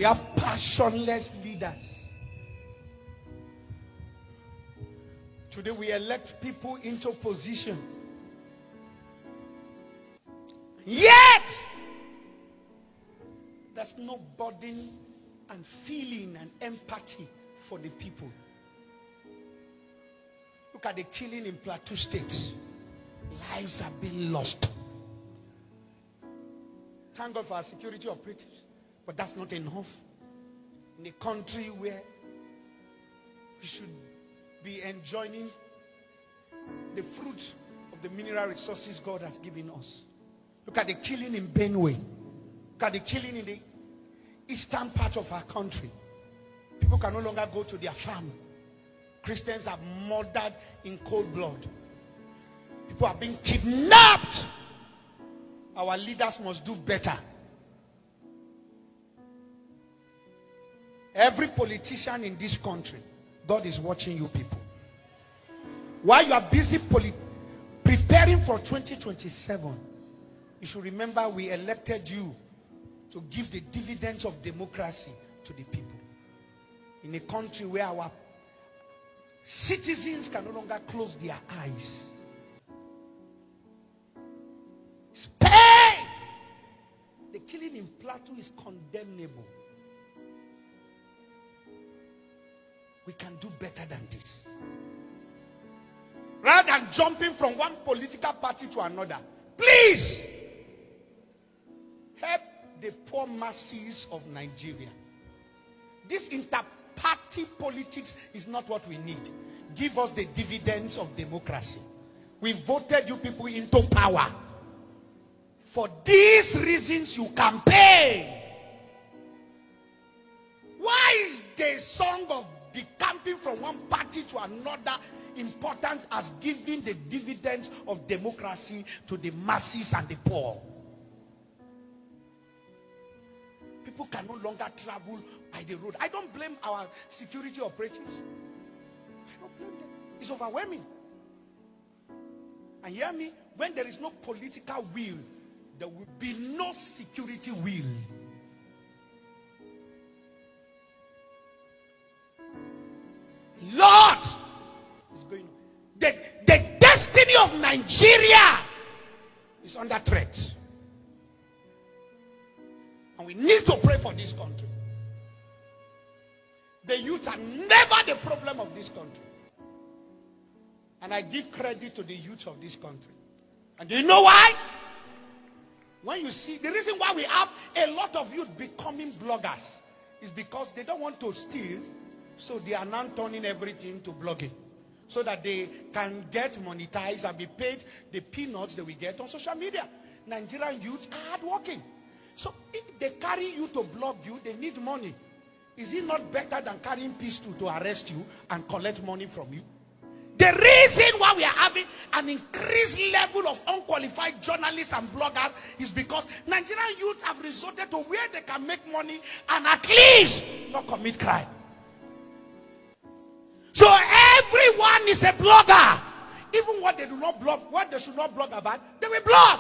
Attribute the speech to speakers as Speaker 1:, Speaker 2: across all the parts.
Speaker 1: We have passionless leaders. Today we elect people into position. Yet, there's no burden and feeling and empathy for the people. Look at the killing in Plateau State. Lives have been lost. Thank God for our security operatives. But that's not enough. In a country where we should be enjoying the fruit of the mineral resources God has given us. Look at the killing in Benue. Look at the killing in the eastern part of our country. People can no longer go to their farm. Christians are murdered in cold blood. People are being kidnapped. Our leaders must do better. Every politician in this country, God is watching you people. While you are busy preparing for 2027, you should remember we elected you to give the dividends of democracy to the people. In a country where our citizens can no longer close their eyes. Spain! The killing in Plateau is condemnable. We can do better than this. Rather than jumping from one political party to another, please help the poor masses of Nigeria. This inter-party politics is not what we need. Give us the dividends of democracy. We voted you people into power. For these reasons you campaign. Why is the song of decamping from one party to another important as giving the dividends of democracy to the masses and the poor? People can no longer travel by the road. I don't blame our security operatives. I don't blame them. It's overwhelming. And hear me, when there is no political will, there will be no security will. Lord is going. The destiny of Nigeria is under threat. And we need to pray for this country. The youth are never the problem of this country. And I give credit to the youth of this country. And do you know why? When you see, the reason why we have a lot of youth becoming bloggers is because they don't want to steal. So they are now turning everything to blogging. So that they can get monetized and be paid the peanuts that we get on social media. Nigerian youths are hardworking. So if they carry you to blog you, they need money. Is it not better than carrying pistol to arrest you and collect money from you? The reason why we are having an increased level of unqualified journalists and bloggers is because Nigerian youth have resorted to where they can make money and at least not commit crime. So everyone is a blogger. Even what they do not blog, what they should not blog about, they will blog.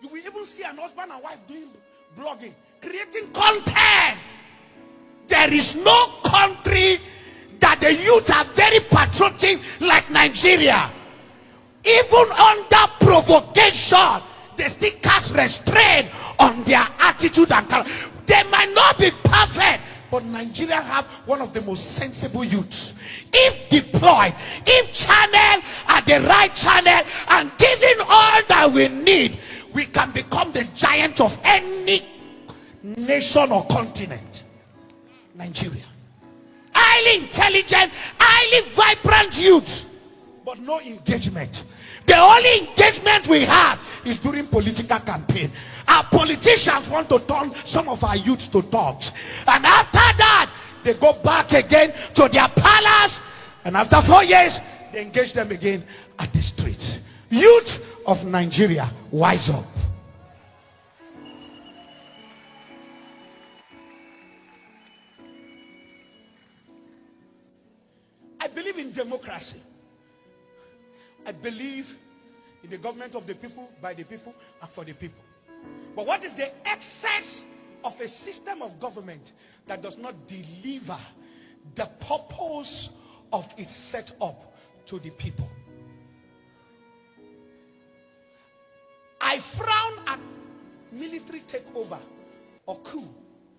Speaker 1: You will even see an husband and wife doing blogging, creating content. There is no country that the youth are very patriotic like Nigeria. Even under provocation, they still cast restraint on their attitude and color. They might not be perfect, but Nigeria have one of the most sensible youths. If deployed, if channeled at the right channel and given all that we need, we can become the giant of any nation or continent. Nigeria. Highly intelligent, highly vibrant youth, but no engagement. The only engagement we have is during political campaign. Our politicians want to turn some of our youth to thugs. And after that, they go back again to their palace. And after 4 years, they engage them again at the street. Youth of Nigeria, wise up. I believe in democracy. I believe in the government of the people, by the people, and for the people. But what is the excess of a system of government that does not deliver the purpose of its setup to the people. I frown at military takeover or coup.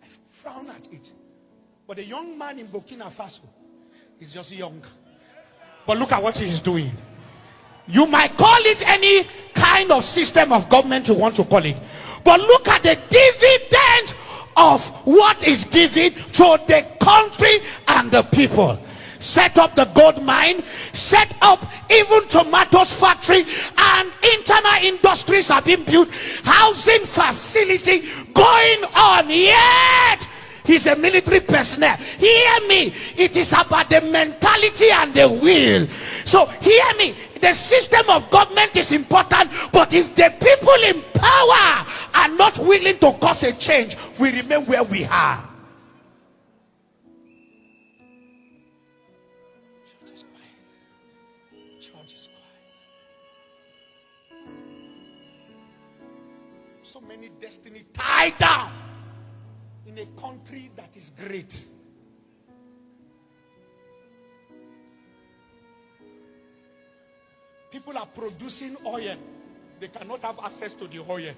Speaker 1: I frown at it. But a young man in Burkina Faso is just young. But look at what he is doing. You might call it any kind of system of government you want to call it. But look at the dividend of what is given to the country and the people. Set up the gold mine, set up even tomatoes factory, and internal industries have been built, housing facility going on. Yet he's a military personnel. Hear me, it is about the mentality and the will. So hear me, the system of government is important, but if the people in power are not willing to cause a change, we remain where we are. So many destiny tied down in a country that is great. People are producing oil. They cannot have access to the oil.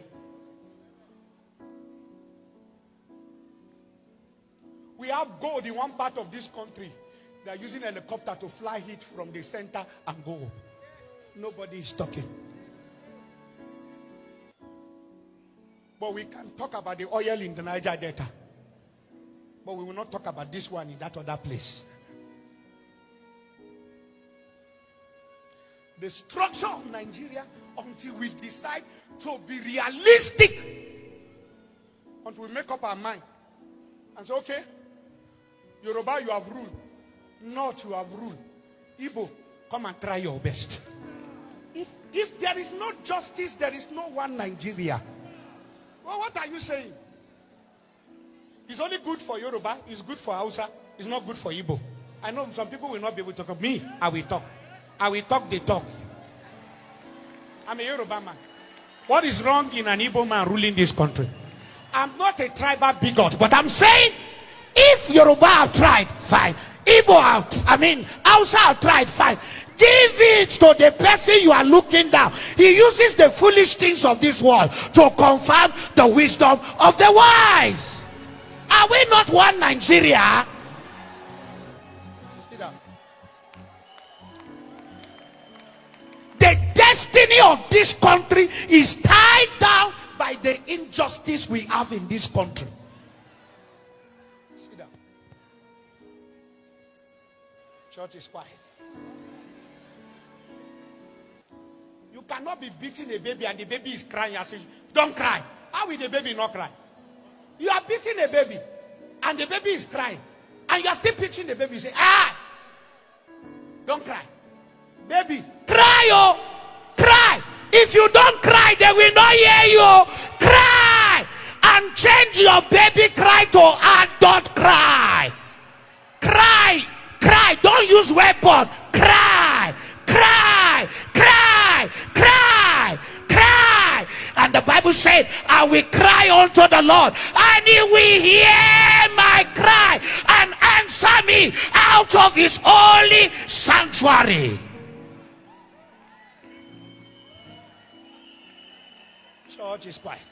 Speaker 1: We have gold in one part of this country. They are using a helicopter to fly it from the center and go. Nobody is talking. But we can talk about the oil in the Niger Delta. But we will not talk about this one in that other place. The structure of Nigeria, until we decide to be realistic, until we make up our mind and say, okay, Yoruba, you have ruled. North, you have ruled. Igbo, come and try your best. If there is no justice, there is no one Nigeria. Well, what are you saying? It's only good for Yoruba, it's good for Hausa, it's not good for Igbo. I know some people will not be able to talk. Me, I will talk. I will talk the talk. I'm a Yoruba man. What is wrong in an Igbo man ruling this country? I'm not a tribal bigot, but I'm saying if Yoruba have tried, fine. Igbo have, Hausa have tried, fine. Give it to the person you are looking down. He uses the foolish things of this world to confirm the wisdom of the wise. Are we not one Nigeria? Sit down. The destiny of this country is tied down by the injustice we have in this country. Sit down. Church is quiet. You cannot be beating a baby and the baby is crying. You say, don't cry. How will the baby not cry? You are beating a baby and the baby is crying. And you are still pitching the baby. You say, don't cry. Baby, cry, oh, cry. If you don't cry, they will not hear you. Cry. And change your baby cry to adult cry. Cry. Cry. Don't use weapon. Cry. Cry. Cry. Cry. Cry. And the Bible said, I will cry unto the Lord, and he will hear my cry and answer me out of his holy sanctuary. Church is quiet.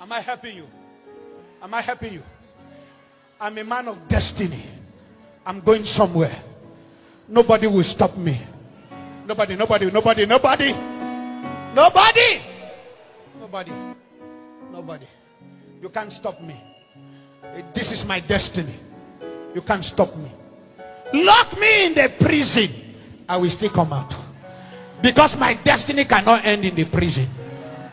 Speaker 1: Am I helping you? Am I helping you? I'm a man of destiny. I'm going somewhere. Nobody will stop me. Nobody. You can't stop me. This is my destiny. You can't stop me. Lock me in the prison, I will still come out. Because my destiny cannot end in the prison.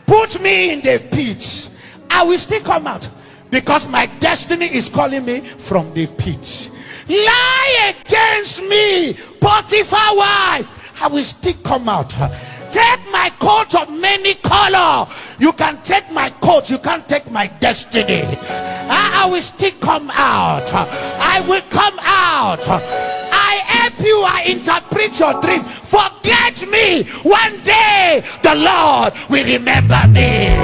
Speaker 1: Put me in the pit, I will still come out. Because my destiny is calling me from the pit. Lie against me, Potiphar wife, I will still come out. Take my coat of many color. You can take my coat, you can't take my destiny. I will still come out. I will come out. I help you, I interpret your dream. Forget me. One day the Lord will remember me.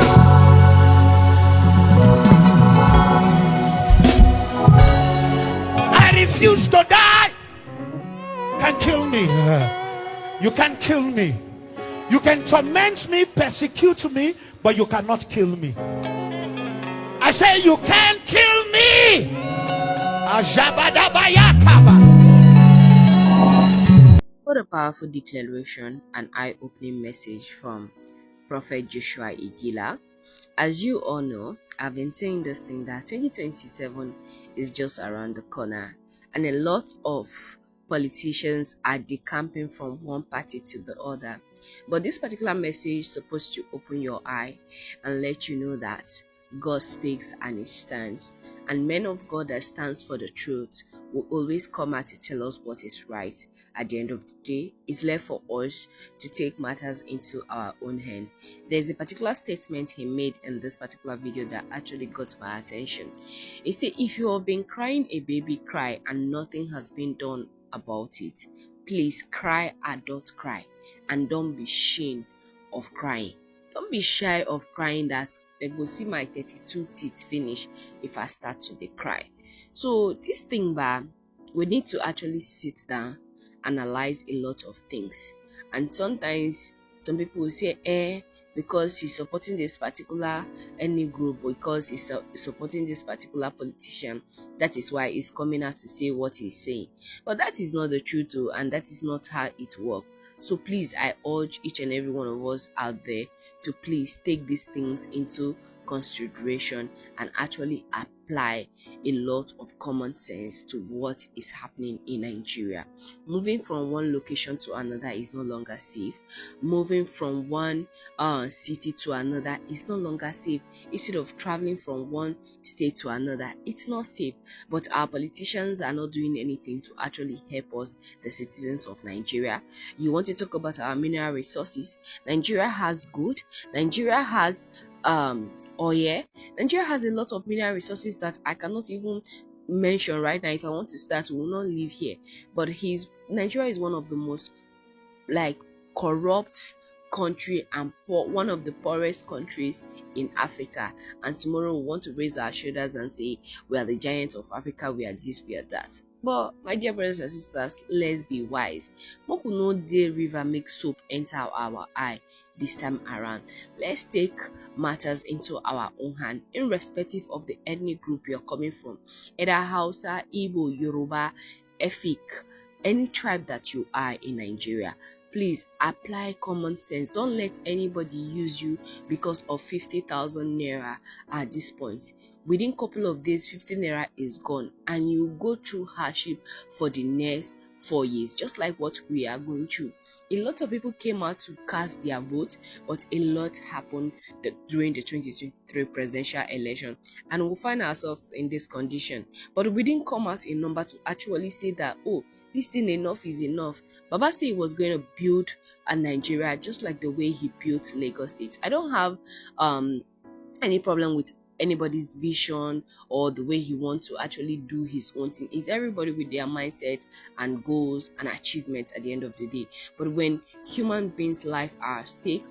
Speaker 1: refuse to die can kill me. You can kill me. You can torment me, persecute me, but you cannot kill me. I say you can't kill me.
Speaker 2: What a powerful declaration and eye-opening message from Prophet Joshua Iginla. As you all know, I've been saying this thing that 2027 is just around the corner, and a lot of politicians are decamping from one party to the other. But this particular message is supposed to open your eye and let you know that God speaks and He stands, and men of God that stands for the truth will always come out to tell us what is right. At the end of the day, it's left for us to take matters into our own hand. There's a particular statement he made in this particular video that actually got my attention. He said, if you have been crying a baby cry and nothing has been done about it, please cry adult cry, and don't be ashamed of crying. Don't be shy of crying that they go see my 32 teeth finish if I start to cry. So this thing, we need to actually sit down, analyze a lot of things. And sometimes some people will say, because he's supporting this particular any group, because he's supporting this particular politician, that is why he's coming out to say what he's saying. But that is not the truth, and that is not how it works. So please, I urge each and every one of us out there to please take these things into consideration and actually apply a lot of common sense to what is happening in Nigeria. Moving from one location to another is no longer safe. Moving from one city to another is no longer safe. Instead of traveling from one state to another, it's not safe. But our politicians are not doing anything to actually help us, the citizens of Nigeria. You want to talk about our mineral resources? Nigeria has good. Nigeria has oil. Nigeria has a lot of mineral resources that I cannot even mention right now. If I want to start, we will not live here. But Nigeria is one of the most corrupt country and poor, one of the poorest countries in Africa. And tomorrow we want to raise our shoulders and say we are the giants of Africa, we are this, we are that. But my dear brothers and sisters, let's be wise. Make we no dey river make soap enter our eye this time around. Let's take matters into our own hand, irrespective of the ethnic group you're coming from, either Hausa, Igbo, Yoruba, Efik, any tribe that you are in Nigeria. Please apply common sense. Don't let anybody use you because of 50,000 naira at this point. Within a couple of days, 50 naira is gone, and you go through hardship for the next 4 years, just like what we are going through. A lot of people came out to cast their vote, but a lot happened during the 2023 presidential election, and we'll find ourselves in this condition. But we didn't come out in number to actually say that, oh, this thing enough is enough. Baba said he was going to build a Nigeria just like the way he built Lagos State. I don't have any problem with anybody's vision or the way he wants to actually do his own thing. It's everybody with their mindset and goals and achievements at the end of the day. But when human beings' life are at stake,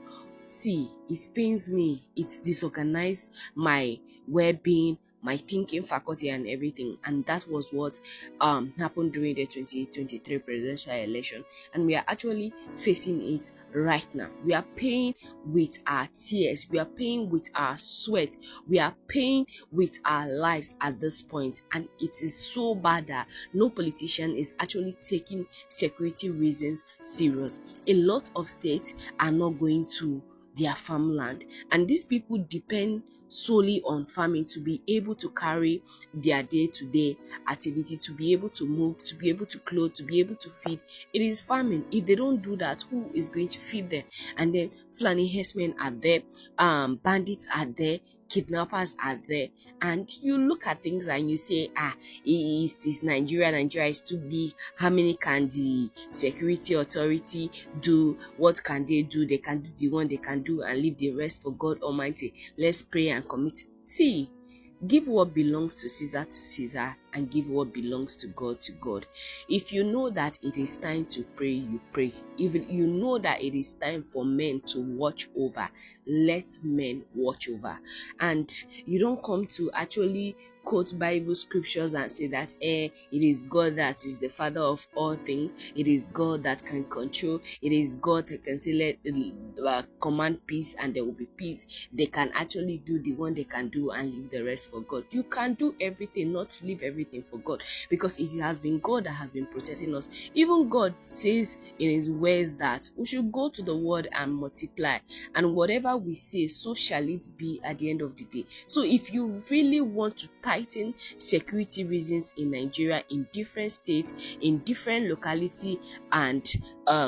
Speaker 2: see, it pains me. It disorganized my well-being, my thinking faculty and everything. And that was what happened during the 2023 presidential election, and we are actually facing it right now. We are paying with our tears, we are paying with our sweat, we are paying with our lives at this point, and it is so bad that no politician is actually taking security reasons serious. A lot of states are not going to their farmland, and these people depend solely on farming to be able to carry their day-to-day activity, to be able to move, to be able to clothe, to be able to feed. It is farming. If they don't do that, who is going to feed them? And then Fulani herdsmen are there, bandits are there, kidnappers are there, and you look at things and you say, it's Nigeria is too big. How many can the security authority do? What can they do? They can do the one they can do and leave the rest for God Almighty. Let's pray and commit. See, give what belongs to Caesar and give what belongs to God to God. If you know that it is time to pray, you pray. If you know that it is time for men to watch over, let men watch over. And you don't come to actually quote Bible scriptures and say that it is God that is the father of all things, it is God that can control, it is God that can say command peace and there will be peace. They can actually do the one they can do and leave the rest for God. You can do everything, not leave everything for God, because it has been God that has been protecting us. Even God says in his words that we should go to the world and multiply, and whatever we say, so shall it be at the end of the day. So if you really want to tighten security reasons in Nigeria, in different states, in different locality and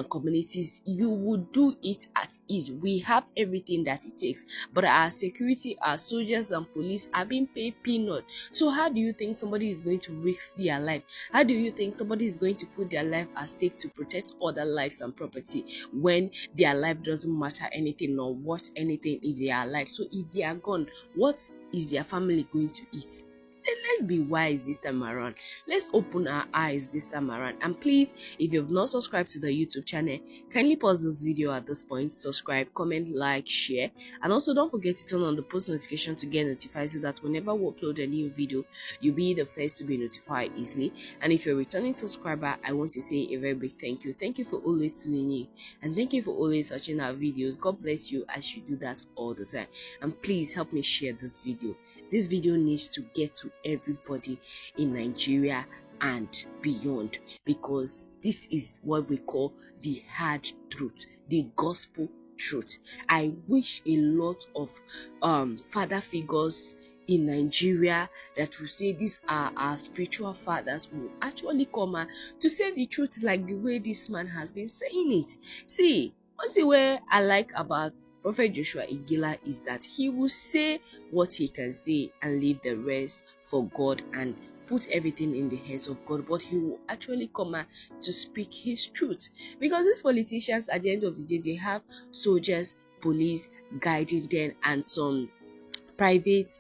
Speaker 2: communities, you would do it at ease. We have everything that it takes, but our security, our soldiers and police are being paid peanuts. So how do you think somebody is going to risk their life? How do you think somebody is going to put their life at stake to protect other lives and property when their life doesn't matter anything or worth anything if they are alive? So if they are gone, what is their family going to eat? Let's be wise this time around. Let's open our eyes this time around. And please, if you've not subscribed to the YouTube channel, kindly pause this video at this point, subscribe, comment, like, share, and also don't forget to turn on the post notification to get notified so that whenever we upload a new video, you'll be the first to be notified easily. And if you're a returning subscriber, I want to say a very big thank you. Thank you for always tuning in, and thank you for always watching our videos. God bless you as you do that all the time. And please help me share this video. This video needs to get to everybody in Nigeria and beyond, because this is what we call the hard truth, the gospel truth. I wish a lot of father figures in Nigeria that will say these are our spiritual fathers will actually come out to say the truth like the way this man has been saying it. See, one thing where I like about Prophet Joshua Iginla is that he will say what he can say and leave the rest for God and put everything in the hands of God, but he will actually come out to speak his truth. Because these politicians, at the end of the day, they have soldiers, police guiding them, and some private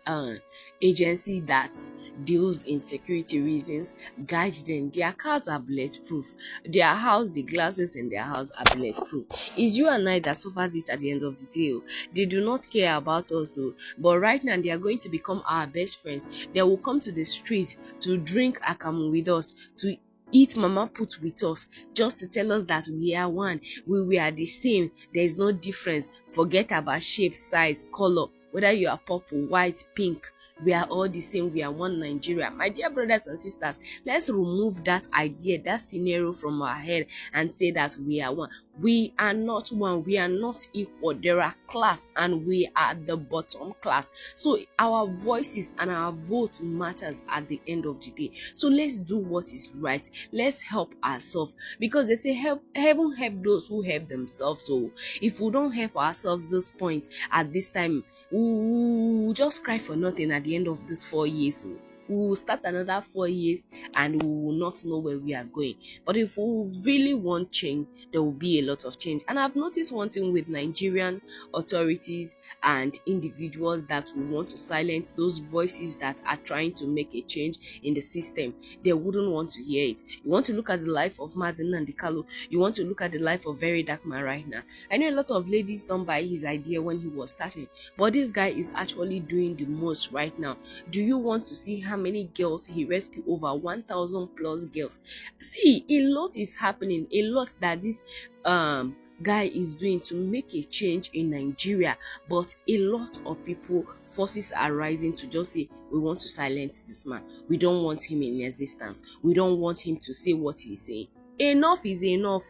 Speaker 2: agency that deals in security reasons guide them. Their cars are bulletproof, their house, the glasses in their house are bulletproof. It's you and I that suffers it at the end of the day. They do not care about us, but right now they are going to become our best friends. They will come to the streets to drink akamu with us, to eat mama put with us, just to tell us that we are one, we are the same, there is no difference. Forget about shape, size, color. Whether you are purple, white, pink, we are all the same. We are one Nigeria. My dear brothers and sisters, let's remove that idea, that scenario from our head and say that we are one. We are not one. We are not equal. There are class and we are the bottom class. So our voices and our vote matters at the end of the day. So let's do what is right. Let's help ourselves, because they say heaven help those who help themselves. So if we don't help ourselves this point at this time, we'll just cry for nothing at the end of this 4 years. We will start another 4 years and we will not know where we are going. But if we really want change, there will be a lot of change. And I've noticed one thing with Nigerian authorities and individuals that will want to silence those voices that are trying to make a change in the system. They wouldn't want to hear it. You want to look at the life of Mazen Nandikalu. You want to look at the life of Very Dark Man right now. I know a lot of ladies don't buy his idea when he was starting, but this guy is actually doing the most right now. Do you want to see how many girls he rescued? Over 1,000 plus girls. See, a lot is happening, a lot that this guy is doing to make a change in Nigeria, but a lot of people, forces are rising to just say, we want to silence this man, we don't want him in existence, we don't want him to say what he's saying. Enough is enough.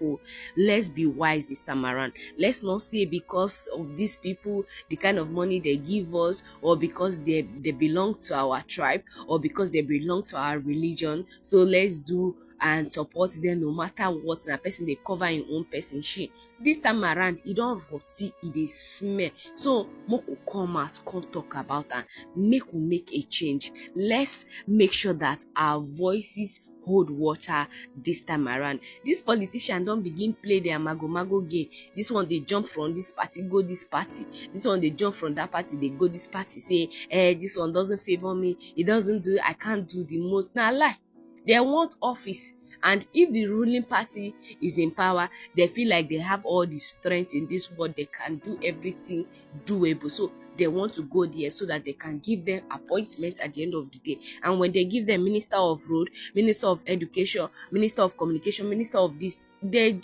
Speaker 2: Let's be wise this time around. Let's not say because of these people, the kind of money they give us, or because they belong to our tribe, or because they belong to our religion, so let's do and support them no matter what. Na person they cover in own person shit. This time around, it don't rotty, it is smell. So moku come out, come talk about and make a change. Let's make sure that our voices hold water this time around. This politician don't begin play their mago game. This one they jump from this party, go this party. This one they jump from that party, they go this party. Say, this one doesn't favor me. It doesn't do. I can't do the most. Now lie. They want office. And if the ruling party is in power, they feel like they have all the strength in this world. They can do everything doable. So they want to go there so that they can give them appointments at the end of the day. And when they give them minister of road, minister of education, minister of communication, minister of this, they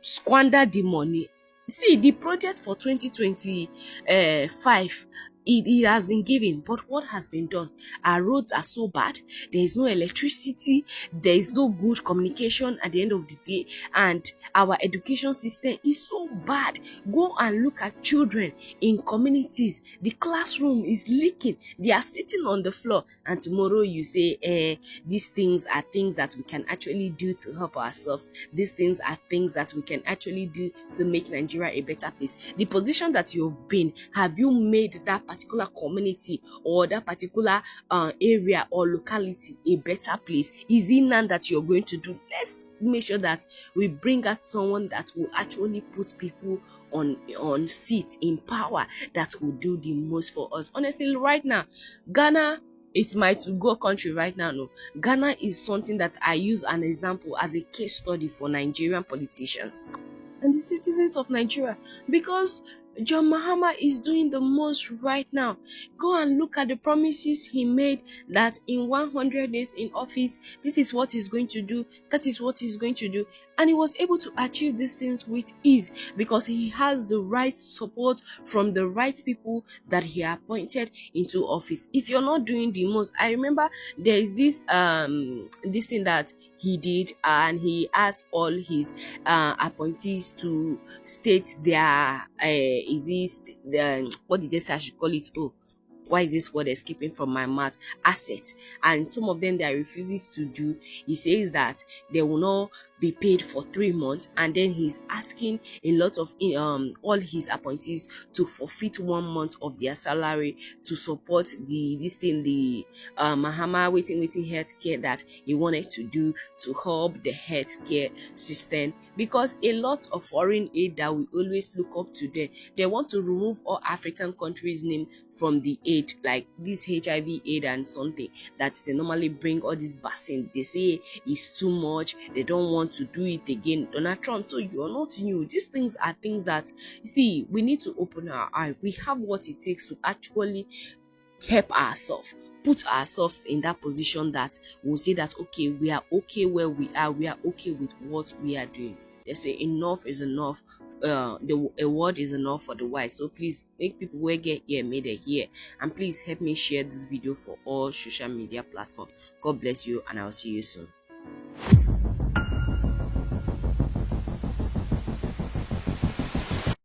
Speaker 2: squander the money. See, the project for 2025, it has been given, but what has been done? Our roads are so bad. There is no electricity. There is no good communication at the end of the day. And our education system is so bad. Go and look at children in communities. The classroom is leaking. They are sitting on the floor. And tomorrow you say, these things are things that we can actually do to help ourselves. These things are things that we can actually do to make Nigeria a better place. The position that you've been, have you made that particular community or that particular area or locality a better place? Is it none that you're going to do? Let's make sure that we bring out someone that will actually put people on seat in power, that will do the most for us. Honestly, right now, Ghana, it's my to-go country right now. No, Ghana is something that I use an example as a case study for Nigerian politicians and the citizens of Nigeria, because John Mahama is doing the most right now. Go and look at the promises he made, that in 100 days in office, this is what he's going to do, that is what he's going to do. And he was able to achieve these things with ease because he has the right support from the right people that he appointed into office. If you're not doing the most, I remember there is this thing that he did, and he asked all his appointees to state their what did they say I should call it? Oh, why is this word escaping from my mouth? Asset. And some of them that refuses to do, he says that they will not be paid for 3 months, and then he's asking a lot of all his appointees to forfeit 1 month of their salary to support the Mahama waiting healthcare that he wanted to do to help the healthcare system. Because a lot of foreign aid that we always look up to them, they want to remove all African countries' name from the aid, like this HIV aid and something that they normally bring all this vaccine. They say it's too much, they don't want to do it again. Donald Trump, so you're not new. These things are things that, see, we need to open our eye. We have what it takes to actually help ourselves, put ourselves in that position that we'll say that, okay, we are okay where we are okay with what we are doing. They say enough is enough. A word is enough for the wise. So please make people who get here made it here, and please help me share this video for all social media platforms. God bless you, and I'll see you soon.